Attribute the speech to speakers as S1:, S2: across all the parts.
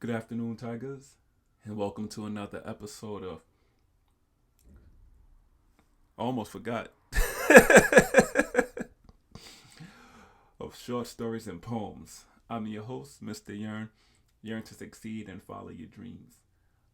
S1: Good afternoon, Tigers, and welcome to another episode of. I almost forgot. Of short stories and poems. I'm your host, Mr. Yearn to succeed and follow your dreams.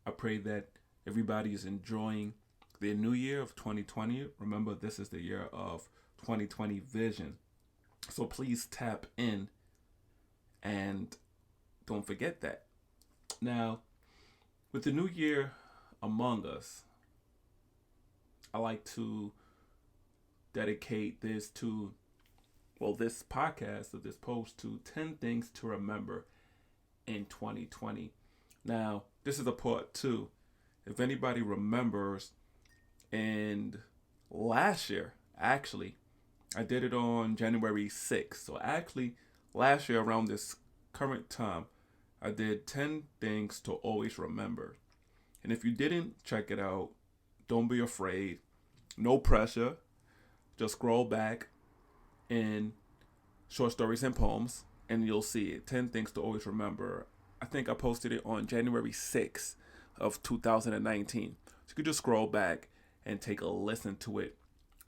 S1: I pray that everybody is enjoying their new year of 2020. Remember, this is the year of 2020 vision. So please tap in and don't forget that. Now, with the new year among us, I like to dedicate this podcast or this post to 10 things to remember in 2020. Now, this is a part two. If anybody remembers, and last year, actually, I did it on January 6th. So, actually, last year around this current time, I did 10 things to always remember. And if you didn't check it out, don't be afraid. No pressure. Just scroll back in short stories and poems and you'll see it. 10 things to always remember. I think I posted it on January 6th of 2019. So you could just scroll back and take a listen to it.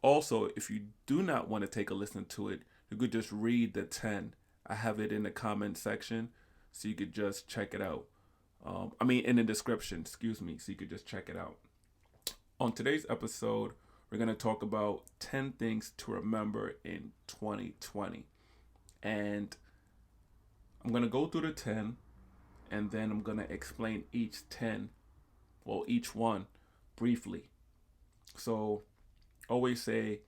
S1: Also, if you do not want to take a listen to it, you could just read the 10. I have it in the comment section so you could just check it out. In the description, excuse me, so you could just check it out. On today's episode, we're going to talk about 10 things to remember in 2020. And I'm going to go through the 10 and then I'm going to explain each one briefly. So, always say,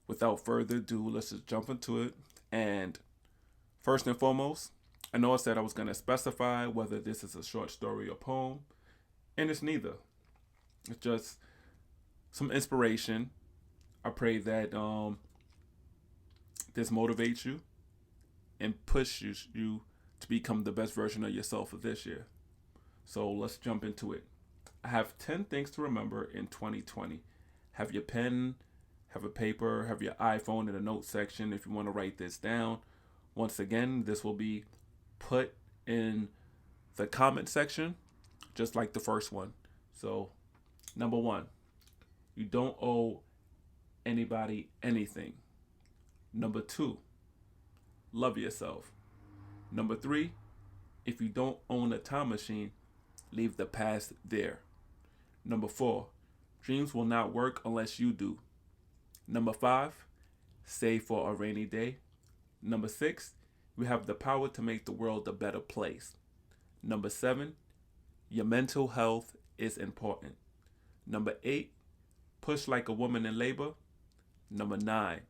S1: without further ado, let's just jump into it. And first and foremost, I know I said I was going to specify whether this is a short story or poem, and it's neither. It's just some inspiration. I pray that this motivates you and pushes you to become the best version of yourself for this year. So let's jump into it. I have 10 things to remember in 2020. Have your pen, have a paper, have your iPhone in the notes section if you want to write this down. Once again, this will be put in the comment section, just like the first one. So, number one, you don't owe anybody anything. Number two, love yourself. Number three, if you don't own a time machine, leave the past there. Number four, dreams will not work unless you do. Number five, save for a rainy day. Number six, you have the power to make the world a better place. Number seven, your mental health is important. Number eight, push like a woman in labor. Number nine,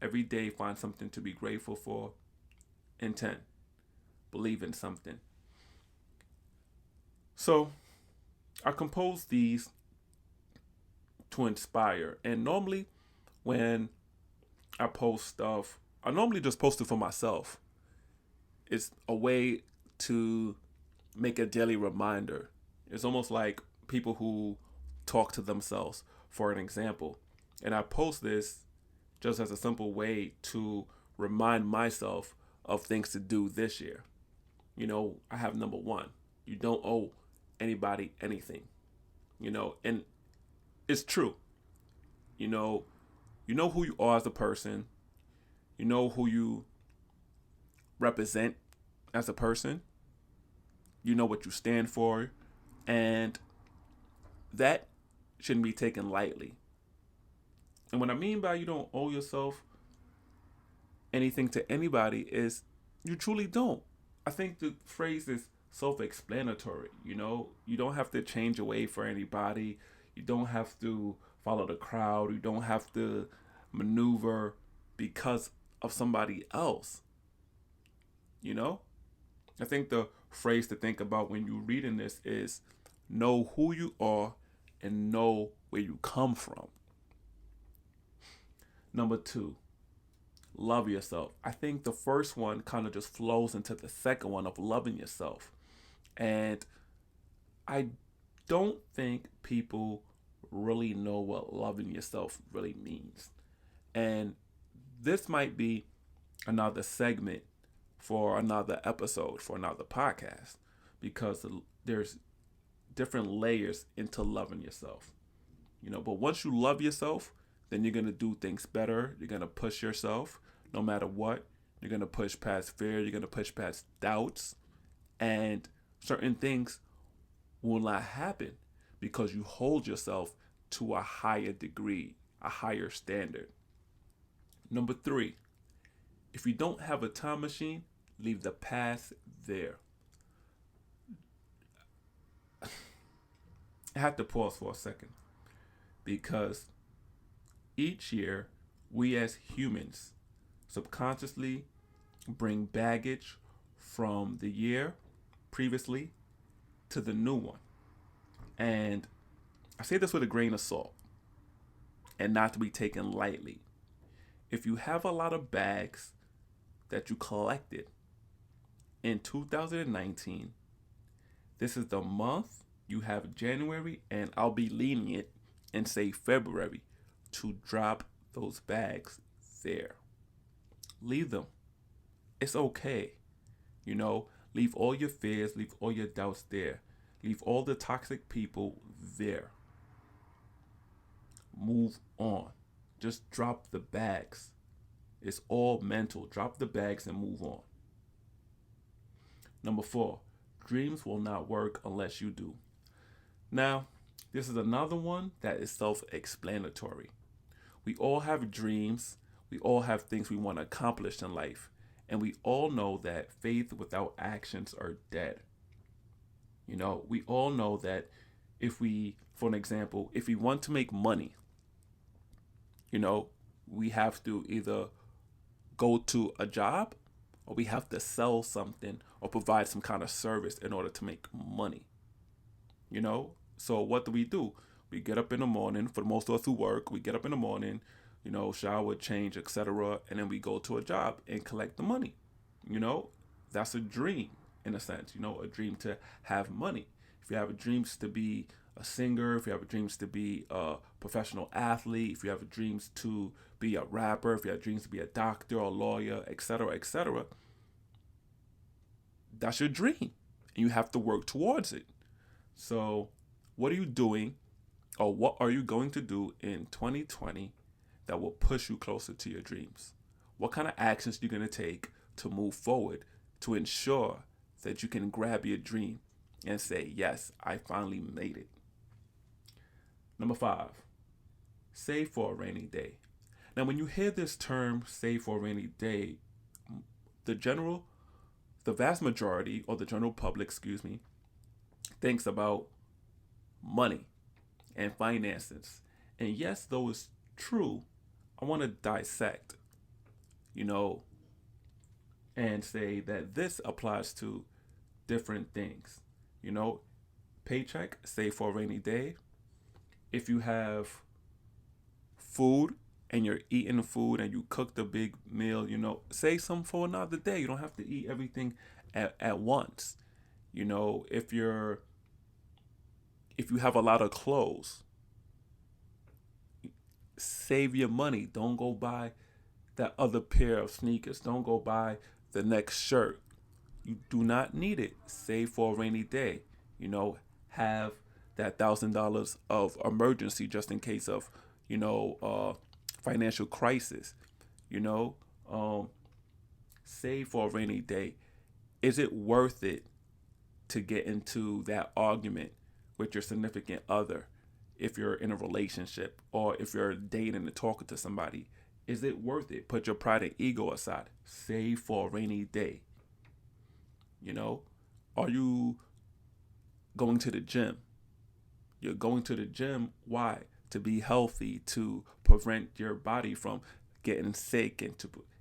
S1: every day find something to be grateful for. And 10, believe in something. So, I compose these to inspire. And normally, when I post stuff, I normally just post it for myself. It's a way to make a daily reminder. It's almost like people who talk to themselves, for an example. And I post this just as a simple way to remind myself of things to do this year. I have number one. You don't owe anybody anything. And it's true. You know, you know who you are as a person. You know who you represent as a person. You know what you stand for. And that shouldn't be taken lightly. And what I mean by you don't owe yourself anything to anybody is you truly don't. I think the phrase is self-explanatory. You don't have to change your way for anybody. You don't have to follow the crowd. You don't have to maneuver because of somebody else. I think the phrase to think about when you're reading this is know who you are and know where you come from. Number two, love yourself. I think the first one kind of just flows into the second one of loving yourself. And I don't think people really know what loving yourself really means. And this might be another segment for another episode, for another podcast. because there's different layers into loving yourself. But once you love yourself, then you're going to do things better. You're going to push yourself no matter what. You're going to push past fear. You're going to push past doubts. And certain things will not happen because you hold yourself to a higher degree, a higher standard. Number 3, if you don't have a time machine, leave the past there. I have to pause for a second because each year we as humans subconsciously bring baggage from the year previously to the new one. And I say this with a grain of salt and not to be taken lightly. If you have a lot of bags that you collected in 2019, this is the month you have January, and I'll be lenient and say February to drop those bags there. Leave them. It's okay. Leave all your fears, leave all your doubts there. Leave all the toxic people there. Move on. Just drop the bags. It's all mental. Drop the bags and move on. Number 4, dreams will not work unless you do. Now, this is another one that is self-explanatory. We all have dreams. We all have things we want to accomplish in life. And we all know that faith without actions are dead. We all know that for an example, if we want to make money, we have to either go to a job or we have to sell something or provide some kind of service in order to make money. So what do? We get up in the morning. For most of us who work, we get up in the morning, shower, change, etc. And then we go to a job and collect the money. That's a dream in a sense, a dream to have money. If you have dreams to be a singer, if you have dreams to be a professional athlete, if you have dreams to be a rapper, if you have dreams to be a doctor or a lawyer, etc., that's your dream. And you have to work towards it. So what are you doing, or what are you going to do in 2020 that will push you closer to your dreams? What kind of actions are you going to take to move forward to ensure that you can grab your dream and say, yes, I finally made it? Number 5, save for a rainy day. Now, when you hear this term, save for a rainy day, the vast majority, or the general public, thinks about money and finances. And yes, though it's true, I want to dissect, and say that this applies to different things. Paycheck, save for a rainy day. If you have food and you're eating food and you cooked a big meal, save some for another day. You don't have to eat everything at once. If you have a lot of clothes, save your money. Don't go buy that other pair of sneakers. Don't go buy the next shirt. You do not need it. Save for a rainy day. Have that $1,000 of emergency just in case of, financial crisis. Save for a rainy day. Is it worth it to get into that argument with your significant other if you're in a relationship or if you're dating and talking to somebody? Is it worth it? Put your pride and ego aside. Save for a rainy day. Are you going to the gym? You're going to the gym. Why? To be healthy, to prevent your body from getting sick,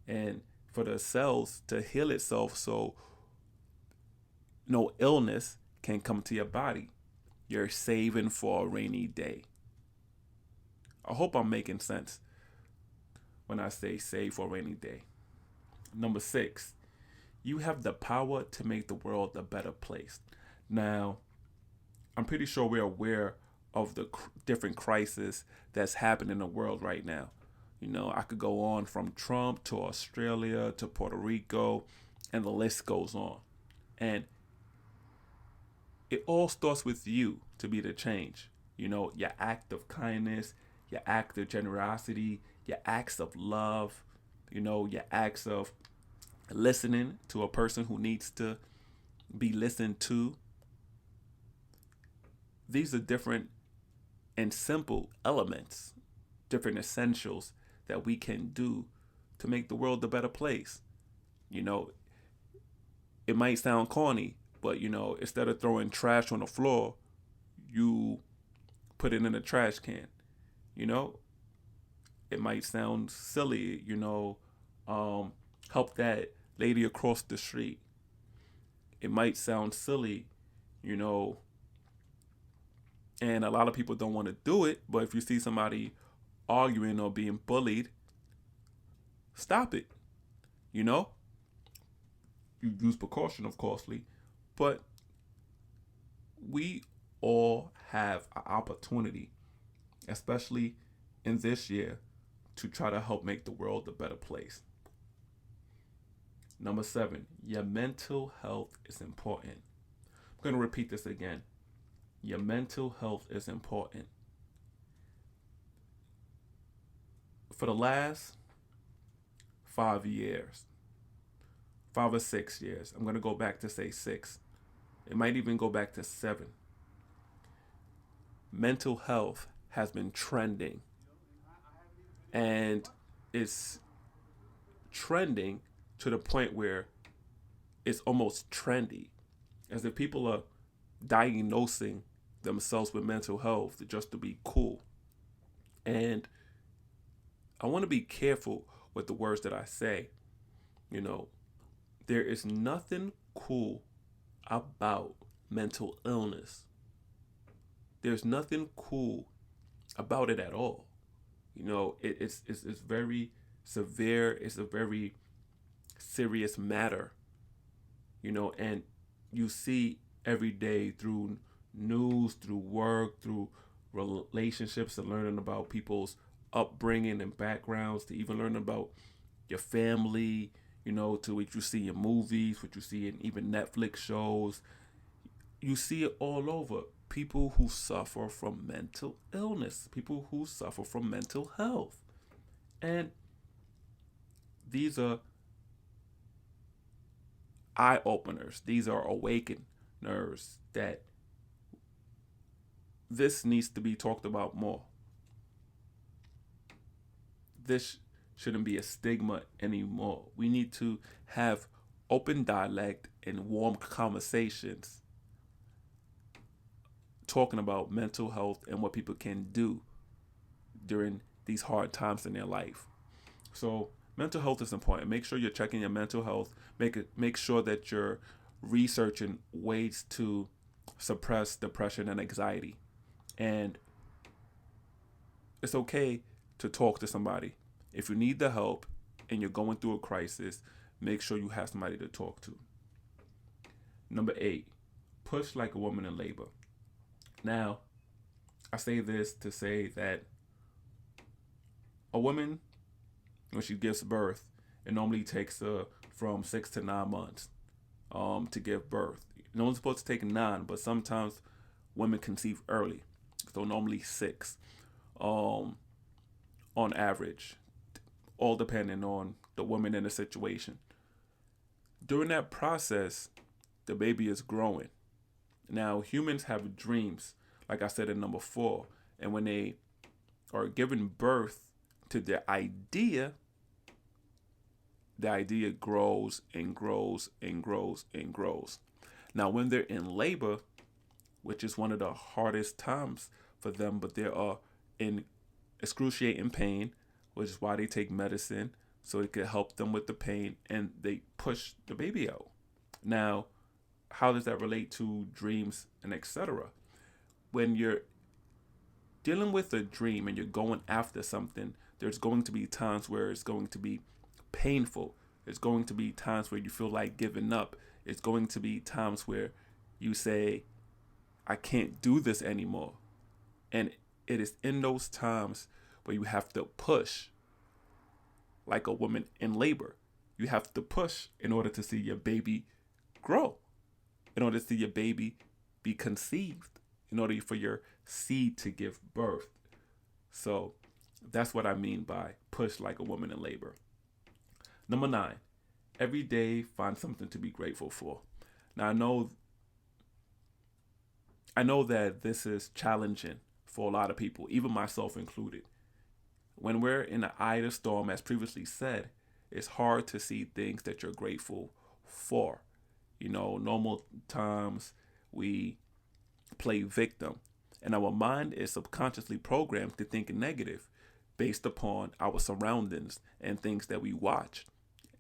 S1: and for the cells to heal itself so no illness can come to your body. You're saving for a rainy day. I hope I'm making sense when I say save for a rainy day. Number 6, you have the power to make the world a better place. Now, I'm pretty sure we're aware of the different crises that's happening in the world right now. I could go on from Trump to Australia to Puerto Rico, and the list goes on. And it all starts with you to be the change. Your act of kindness, your act of generosity, your acts of love, your acts of listening to a person who needs to be listened to. These are different and simple elements, different essentials that we can do to make the world a better place. You know, it might sound corny, but instead of throwing trash on the floor, you put it in a trash can. You know, it might sound silly, help that lady across the street. It might sound silly, you know, and a lot of people don't want to do it, but if you see somebody arguing or being bullied, stop it. You know, you use precaution, of course, but we all have an opportunity, especially in this year, to try to help make the world a better place. Number 7, your mental health is important. I'm going to repeat this again. Your mental health is important. For the last 5 years, 5 or 6 years, I'm going to go back to say 6. It might even go back to 7. Mental health has been trending. And it's trending to the point where it's almost trendy. As if people are diagnosing themselves with mental health just to be cool. And I want to be careful with the words that I say. There is nothing cool about mental illness. There's nothing cool about it at all. It's very severe. It's a very serious matter. And you see every day through news, through work, through relationships, and learning about people's upbringing and backgrounds, to even learn about your family, to what you see in movies, what you see in even Netflix shows. You see it all over. People who suffer from mental illness, people who suffer from mental health. And these are eye openers. These are awakeners that this needs to be talked about more. This shouldn't be a stigma anymore. We need to have open dialect and warm conversations talking about mental health and what people can do during these hard times in their life. So mental health is important. Make sure you're checking your mental health. Make sure that you're researching ways to suppress depression and anxiety. And it's okay to talk to somebody. If you need the help and you're going through a crisis, make sure you have somebody to talk to. Number 8, push like a woman in labor. Now, I say this to say that a woman, when she gives birth, it normally takes her from 6 to 9 months to give birth. No one's supposed to take 9, but sometimes women conceive early. So normally 6 on average, all depending on the woman and the situation. During that process, the baby is growing. Now, humans have dreams, like I said in number 4, and when they are giving birth to their idea, the idea grows and grows and grows and grows. Now, when they're in labor, which is one of the hardest times for them, but they are in excruciating pain, which is why they take medicine, so it can help them with the pain, and they push the baby out. Now, how does that relate to dreams and etc.? When you're dealing with a dream and you're going after something, there's going to be times where it's going to be painful. There's going to be times where you feel like giving up. It's going to be times where you say, I can't do this anymore. And it is in those times where you have to push like a woman in labor. You have to push in order to see your baby grow, in order to see your baby be conceived, in order for your seed to give birth. So that's what I mean by push like a woman in labor. Number 9, every day find something to be grateful for. Now I know that this is challenging for a lot of people, even myself included. When we're in the eye of the storm, as previously said, it's hard to see things that you're grateful for. Normal times we play victim, and our mind is subconsciously programmed to think negative based upon our surroundings and things that we watch,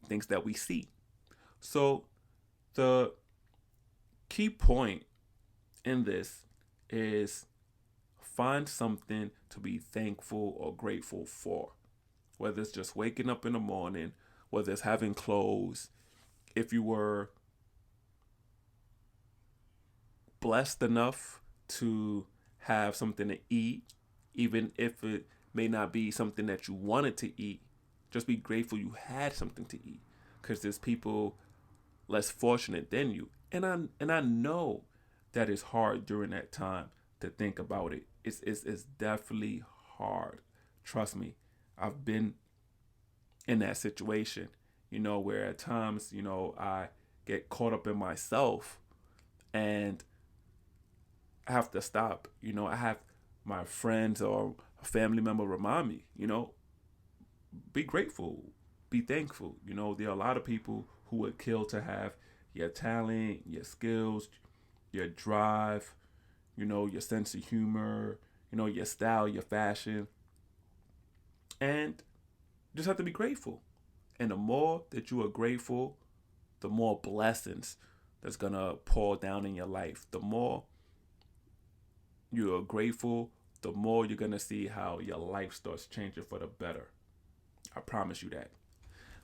S1: things that we see. So the key point in this is find something to be thankful or grateful for. Whether it's just waking up in the morning, whether it's having clothes, if you were blessed enough to have something to eat, even if it may not be something that you wanted to eat, just be grateful you had something to eat. Because there's people less fortunate than you. And I know that it's hard during that time to think about it. It's definitely hard. Trust me. I've been in that situation, where at times, I get caught up in myself and I have to stop. I have my friends or a family member remind me, be grateful, be thankful. There are a lot of people who would kill to have your talent, your skills, your drive, your sense of humor, your style, your fashion. And just have to be grateful. And the more that you are grateful, the more blessings that's going to pour down in your life. The more you are grateful, the more you're going to see how your life starts changing for the better. I promise you that.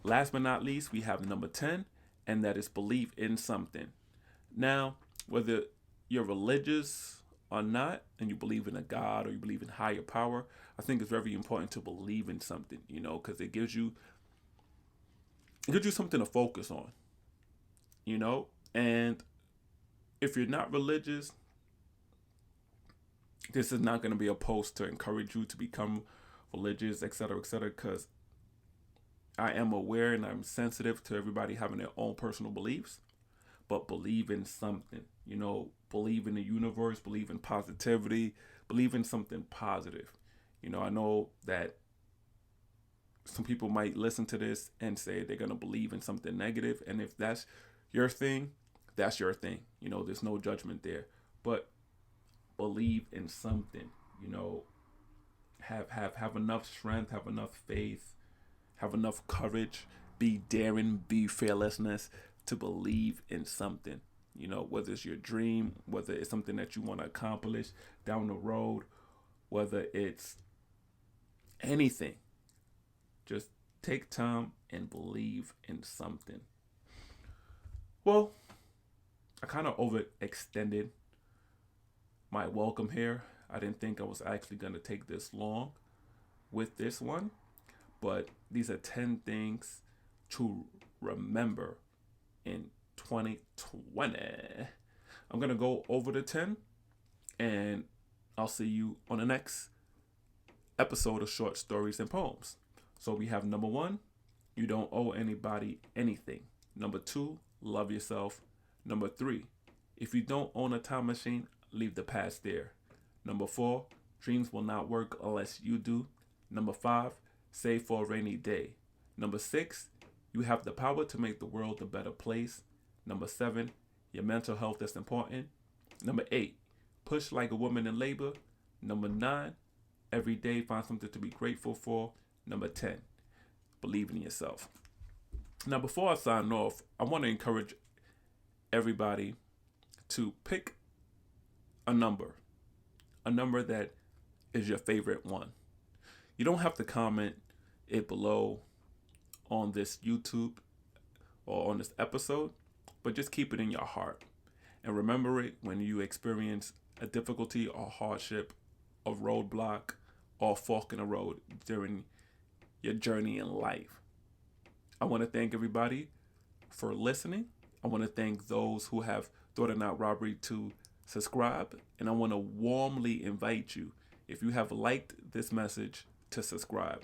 S1: Last but not least, we have number 10, and that is believe in something. Now, whether you're religious or not, and you believe in a God or you believe in higher power, I think it's very important to believe in something, because it gives you something to focus on, and if you're not religious, this is not going to be a post to encourage you to become religious, etc., because I am aware and I'm sensitive to everybody having their own personal beliefs, but believe in something, believe in the universe, believe in positivity, believe in something positive. I know that some people might listen to this and say they're going to believe in something negative. And if that's your thing, that's your thing. There's no judgment there. But believe in something, have enough strength, have enough faith, have enough courage, be daring, be fearlessness to believe in something. Whether it's your dream, whether it's something that you want to accomplish down the road, whether it's anything. Just take time and believe in something. Well, I kind of overextended my welcome here. I didn't think I was actually going to take this long with this one, but these are 10 things to remember in 2020. I'm going to go over the 10, and I'll see you on the next episode of Short Stories and Poems. So we have number 1, you don't owe anybody anything. Number 2, love yourself. Number 3, if you don't own a time machine, leave the past there. Number 4, dreams will not work unless you do. Number 5, save for a rainy day. Number 6, you have the power to make the world a better place. Number 7, your mental health is important. Number 8, push like a woman in labor. Number 9, every day find something to be grateful for. Number 10, believe in yourself. Now, before I sign off, I want to encourage everybody to pick a number that is your favorite one. You don't have to comment it below on this YouTube or on this episode, but just keep it in your heart. And remember it when you experience a difficulty or hardship, a roadblock, or a fork in the road during your journey in life. I want to thank everybody for listening. I want to thank those who have thought it not robbery to subscribe, and I want to warmly invite you, if you have liked this message, to subscribe.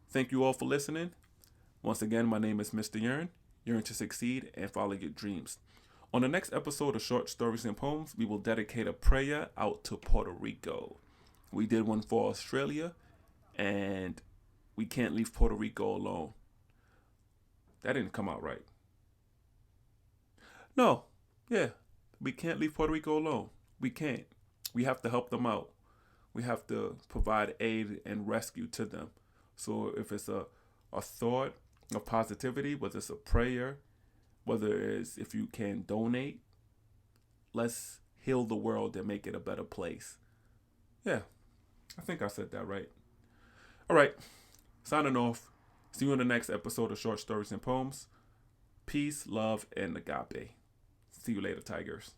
S1: Thank you all for listening. Once again, my name is Mr. Yearn. Yearn to succeed and follow your dreams. On the next episode of Short Stories and Poems, we will dedicate a prayer out to Puerto Rico. We did one for Australia, and we can't leave Puerto Rico alone. That didn't come out right. No, yeah, we can't leave Puerto Rico alone. We can't. We have to help them out. We have to provide aid and rescue to them. So if it's a thought of positivity, whether it's a prayer, whether it's if you can donate, let's heal the world and make it a better place. Yeah, I think I said that right. All right, signing off. See you in the next episode of Short Stories and Poems. Peace, love, and agape. See you later, Tigers.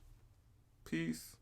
S1: Peace.